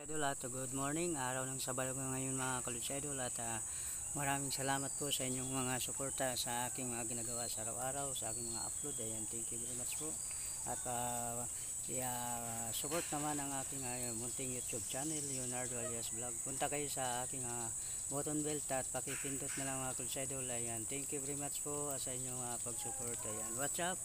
Idol at good morning, araw ng Sabado ngayon mga Kalutsa Idol at maraming salamat po sa inyong mga suporta sa aking mga ginagawa sa araw-araw, sa aking mga upload. Ayan, thank you very much po. At support naman ang aking munting YouTube channel, Leonardo Alias Vlog. Punta kayo sa aking button belt at pakipindot na lang mga Kalutsa Idol. Ayan, thank you very much po sa inyong pag-support. Ayan, what's up?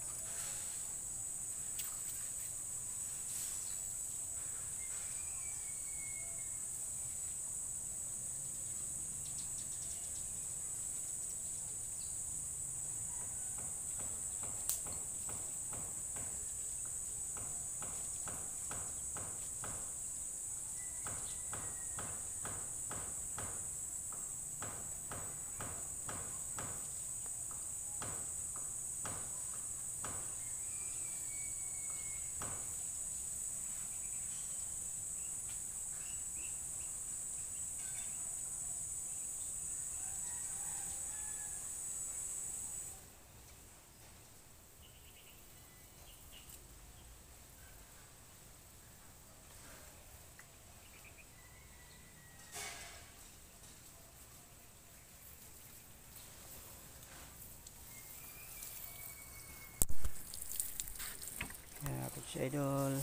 Ayan, Kalutsa Idol.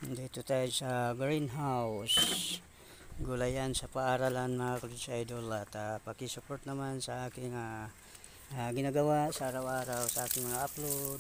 Dito tayo sa greenhouse, gulayan sa paaralan mga Kalutsa Idol. At pakisupport naman sa aking ginagawa sa araw-araw, sa aking mga upload.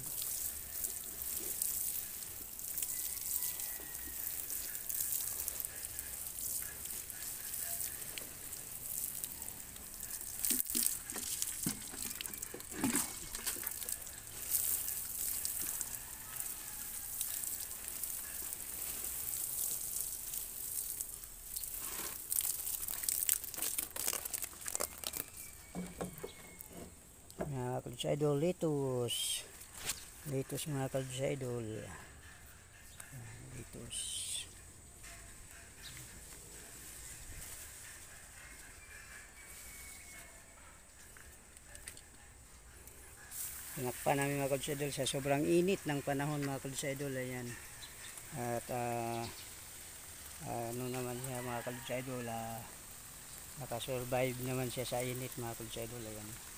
Mga Kalutsa Idol, litos mga Kalutsa Idol, litos. Tinakpan namin mga Kalutsa Idol sa sobrang init ng panahon mga Kalutsa Idol. Ayan. At ano naman siya mga Kalutsa Idol, nakasurvive naman siya sa init mga Kalutsa Idol. Ayan.